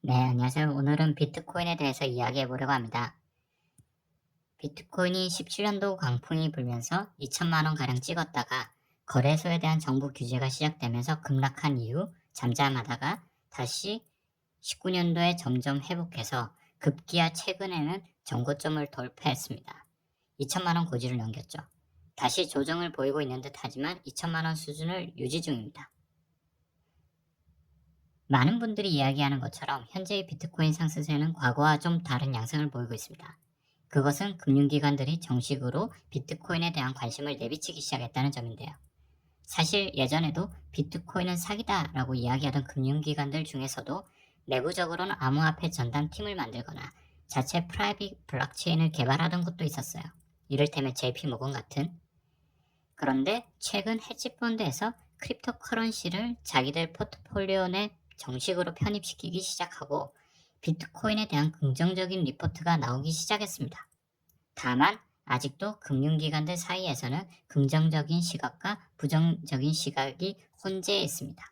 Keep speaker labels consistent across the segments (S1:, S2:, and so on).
S1: 네, 안녕하세요. 오늘은 비트코인에 대해서 이야기해 보려고 합니다. 비트코인이 17년도 강풍이 불면서 2천만 원 가량 찍었다가 거래소에 대한 정부 규제가 시작되면서 급락한 이후 잠잠하다가 다시 19년도에 점점 회복해서 급기야 최근에는 정고점을 돌파했습니다. 2천만 원 고지를 넘겼죠. 다시 조정을 보이고 있는 듯 하지만 2천만 원 수준을 유지 중입니다. 많은 분들이 이야기하는 것처럼 현재의 비트코인 상승세는 과거와 좀 다른 양상을 보이고 있습니다. 그것은 금융기관들이 정식으로 비트코인에 대한 관심을 내비치기 시작했다는 점인데요. 사실 예전에도 비트코인은 사기다라고 이야기하던 금융기관들 중에서도 내부적으로는 암호화폐 전담팀을 만들거나 자체 프라이빗 블록체인을 개발하던 곳도 있었어요. 이를테면 JP모건 같은. 그런데 최근 헤지펀드에서 크립토커런시를 자기들 포트폴리오 내 정식으로 편입시키기 시작하고 비트코인에 대한 긍정적인 리포트가 나오기 시작했습니다. 다만 아직도 금융기관들 사이에서는 긍정적인 시각과 부정적인 시각이 혼재해 있습니다.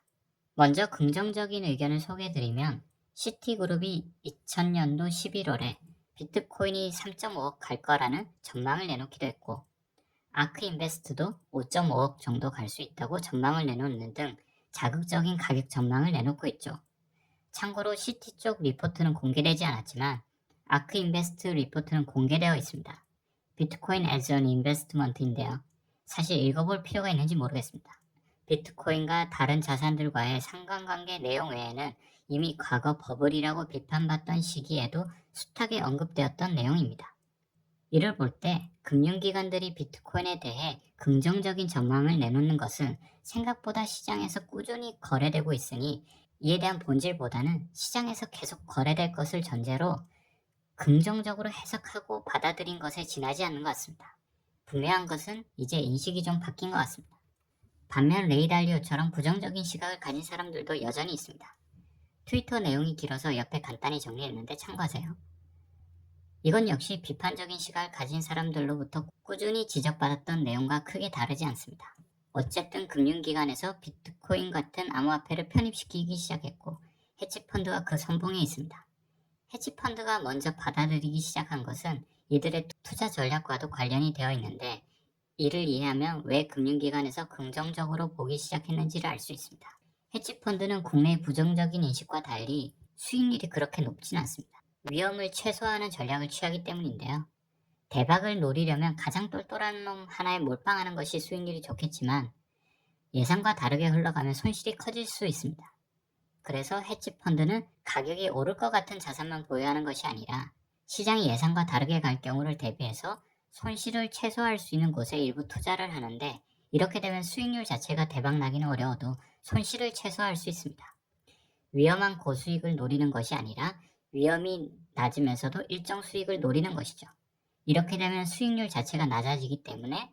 S1: 먼저 긍정적인 의견을 소개해드리면 시티그룹이 2000년도 11월에 비트코인이 3.5억 갈 거라는 전망을 내놓기도 했고 아크인베스트도 5.5억 정도 갈 수 있다고 전망을 내놓는 등 자극적인 가격 전망을 내놓고 있죠. 참고로 시티 쪽 리포트는 공개되지 않았지만 아크인베스트 리포트는 공개되어 있습니다. 비트코인 as an investment인데요. 사실 읽어볼 필요가 있는지 모르겠습니다. 비트코인과 다른 자산들과의 상관관계 내용 외에는 이미 과거 버블이라고 비판받던 시기에도 숱하게 언급되었던 내용입니다. 이를 볼 때 금융기관들이 비트코인에 대해 긍정적인 전망을 내놓는 것은 생각보다 시장에서 꾸준히 거래되고 있으니 이에 대한 본질보다는 시장에서 계속 거래될 것을 전제로 긍정적으로 해석하고 받아들인 것에 지나지 않는 것 같습니다. 분명한 것은 이제 인식이 좀 바뀐 것 같습니다. 반면 레이달리오처럼 부정적인 시각을 가진 사람들도 여전히 있습니다. 트위터 내용이 길어서 옆에 간단히 정리했는데 참고하세요. 이건 역시 비판적인 시각을 가진 사람들로부터 꾸준히 지적받았던 내용과 크게 다르지 않습니다. 어쨌든 금융기관에서 비트코인 같은 암호화폐를 편입시키기 시작했고 헤지펀드가 그 선봉에 있습니다. 헤지펀드가 먼저 받아들이기 시작한 것은 이들의 투자 전략과도 관련이 되어 있는데 이를 이해하면 왜 금융기관에서 긍정적으로 보기 시작했는지를 알 수 있습니다. 헤지펀드는 국내의 부정적인 인식과 달리 수익률이 그렇게 높진 않습니다. 위험을 최소화하는 전략을 취하기 때문인데요. 대박을 노리려면 가장 똘똘한 놈 하나에 몰빵하는 것이 수익률이 좋겠지만 예상과 다르게 흘러가면 손실이 커질 수 있습니다. 그래서 헤지펀드는 가격이 오를 것 같은 자산만 보유하는 것이 아니라 시장이 예상과 다르게 갈 경우를 대비해서 손실을 최소화할 수 있는 곳에 일부 투자를 하는데 이렇게 되면 수익률 자체가 대박 나기는 어려워도 손실을 최소화할 수 있습니다. 위험한 고수익을 노리는 것이 아니라 위험이 낮으면서도 일정 수익을 노리는 것이죠. 이렇게 되면 수익률 자체가 낮아지기 때문에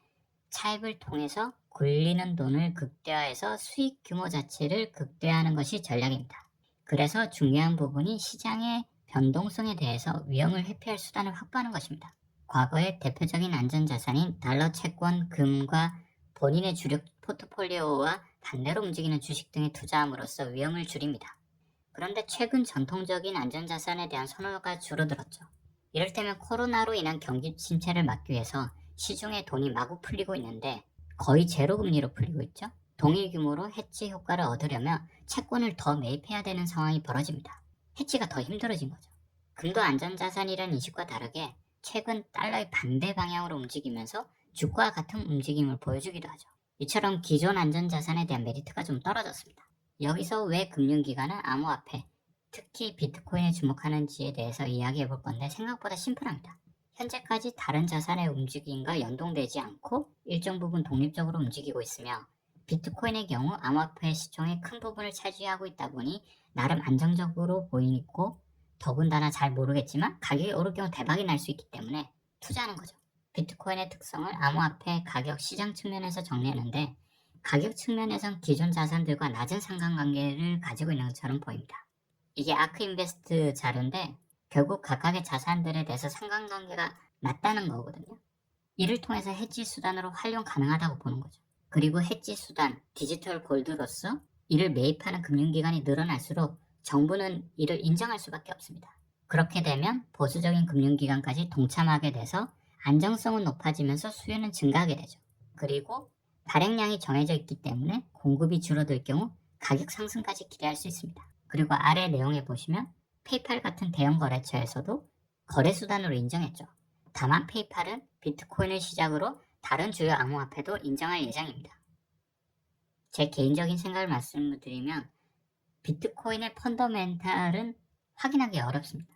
S1: 차입을 통해서 굴리는 돈을 극대화해서 수익 규모 자체를 극대화하는 것이 전략입니다. 그래서 중요한 부분이 시장의 변동성에 대해서 위험을 회피할 수단을 확보하는 것입니다. 과거의 대표적인 안전자산인 달러 채권, 금과 본인의 주력 포트폴리오와 반대로 움직이는 주식 등에 투자함으로써 위험을 줄입니다. 그런데 최근 전통적인 안전자산에 대한 선호가 줄어들었죠. 이를테면 코로나로 인한 경기 침체를 막기 위해서 시중에 돈이 마구 풀리고 있는데 거의 제로 금리로 풀리고 있죠. 동일 규모로 해지 효과를 얻으려면 채권을 더 매입해야 되는 상황이 벌어집니다. 해지가 더 힘들어진 거죠. 금도 안전자산이라는 인식과 다르게 최근 달러의 반대 방향으로 움직이면서 주가와 같은 움직임을 보여주기도 하죠. 이처럼 기존 안전자산에 대한 메리트가 좀 떨어졌습니다. 여기서 왜 금융기관은 암호화폐, 특히 비트코인에 주목하는지에 대해서 이야기해 볼 건데 생각보다 심플합니다. 현재까지 다른 자산의 움직임과 연동되지 않고 일정 부분 독립적으로 움직이고 있으며 비트코인의 경우 암호화폐 시총의 큰 부분을 차지하고 있다 보니 나름 안정적으로 보이고 더군다나 잘 모르겠지만 가격이 오를 경우 대박이 날 수 있기 때문에 투자하는 거죠. 비트코인의 특성을 암호화폐 가격 시장 측면에서 정리하는데 가격 측면에선 기존 자산들과 낮은 상관관계를 가지고 있는 것처럼 보입니다. 이게 아크인베스트 자료인데 결국 각각의 자산들에 대해서 상관관계가 낮다는 거거든요. 이를 통해서 해지 수단으로 활용 가능하다고 보는 거죠. 그리고 해지 수단, 디지털 골드로서 이를 매입하는 금융기관이 늘어날수록 정부는 이를 인정할 수밖에 없습니다. 그렇게 되면 보수적인 금융기관까지 동참하게 돼서 안정성은 높아지면서 수요는 증가하게 되죠. 그리고 발행량이 정해져 있기 때문에 공급이 줄어들 경우 가격 상승까지 기대할 수 있습니다. 그리고 아래 내용에 보시면 페이팔 같은 대형 거래처에서도 거래 수단으로 인정했죠. 다만 페이팔은 비트코인을 시작으로 다른 주요 암호화폐도 인정할 예정입니다. 제 개인적인 생각을 말씀드리면 비트코인의 펀더멘탈은 확인하기 어렵습니다.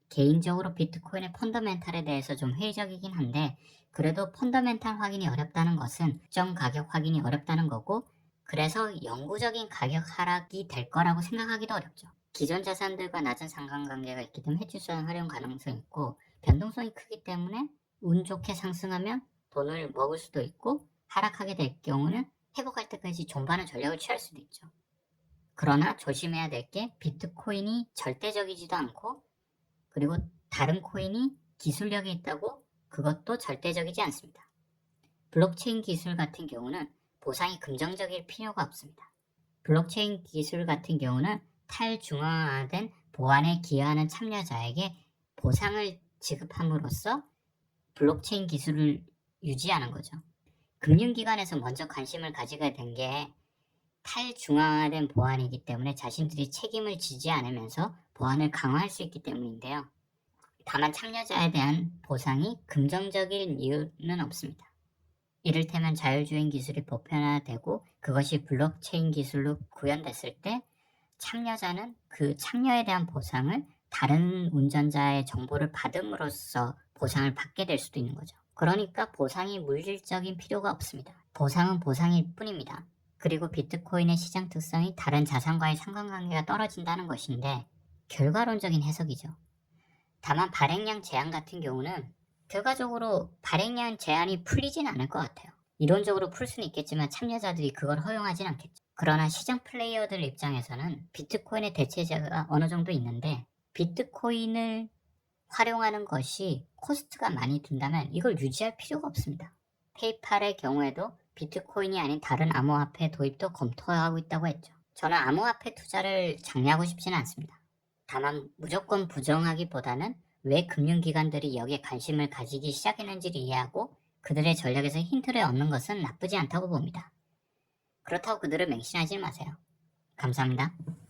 S1: 개인적으로 비트코인의 펀더멘탈에 대해서 좀 회의적이긴 한데 그래도 펀더멘탈 확인이 어렵다는 것은 특정 가격 확인이 어렵다는 거고 그래서 영구적인 가격 하락이 될 거라고 생각하기도 어렵죠. 기존 자산들과 낮은 상관관계가 있기 때문에 헤지 수단 활용 가능성이 있고 변동성이 크기 때문에 운 좋게 상승하면 돈을 먹을 수도 있고 하락하게 될 경우는 회복할 때까지 존버하는 전략을 취할 수도 있죠. 그러나 조심해야 될 게 비트코인이 절대적이지도 않고 그리고 다른 코인이 기술력이 있다고 그것도 절대적이지 않습니다. 블록체인 기술 같은 경우는 보상이 긍정적일 필요가 없습니다. 블록체인 기술 같은 경우는 탈중앙화된 보안에 기여하는 참여자에게 보상을 지급함으로써 블록체인 기술을 유지하는 거죠. 금융기관에서 먼저 관심을 가지게 된 게 탈중앙화된 보안이기 때문에 자신들이 책임을 지지 않으면서 보안을 강화할 수 있기 때문인데요. 다만 참여자에 대한 보상이 긍정적인 이유는 없습니다. 이를테면 자율주행 기술이 보편화되고 그것이 블록체인 기술로 구현됐을 때 참여자는 그 참여에 대한 보상을 다른 운전자의 정보를 받음으로써 보상을 받게 될 수도 있는 거죠. 그러니까 보상이 물질적인 필요가 없습니다. 보상은 보상일 뿐입니다. 그리고 비트코인의 시장 특성이 다른 자산과의 상관관계가 떨어진다는 것인데 결과론적인 해석이죠. 다만 발행량 제한 같은 경우는 결과적으로 발행량 제한이 풀리진 않을 것 같아요. 이론적으로 풀 수는 있겠지만 참여자들이 그걸 허용하진 않겠죠. 그러나 시장 플레이어들 입장에서는 비트코인의 대체제가 어느 정도 있는데 비트코인을 활용하는 것이 코스트가 많이 든다면 이걸 유지할 필요가 없습니다. 페이팔의 경우에도 비트코인이 아닌 다른 암호화폐 도입도 검토하고 있다고 했죠. 저는 암호화폐 투자를 장려하고 싶지는 않습니다. 다만 무조건 부정하기보다는 왜 금융기관들이 여기에 관심을 가지기 시작했는지를 이해하고 그들의 전략에서 힌트를 얻는 것은 나쁘지 않다고 봅니다. 그렇다고 그들을 맹신하지 마세요. 감사합니다.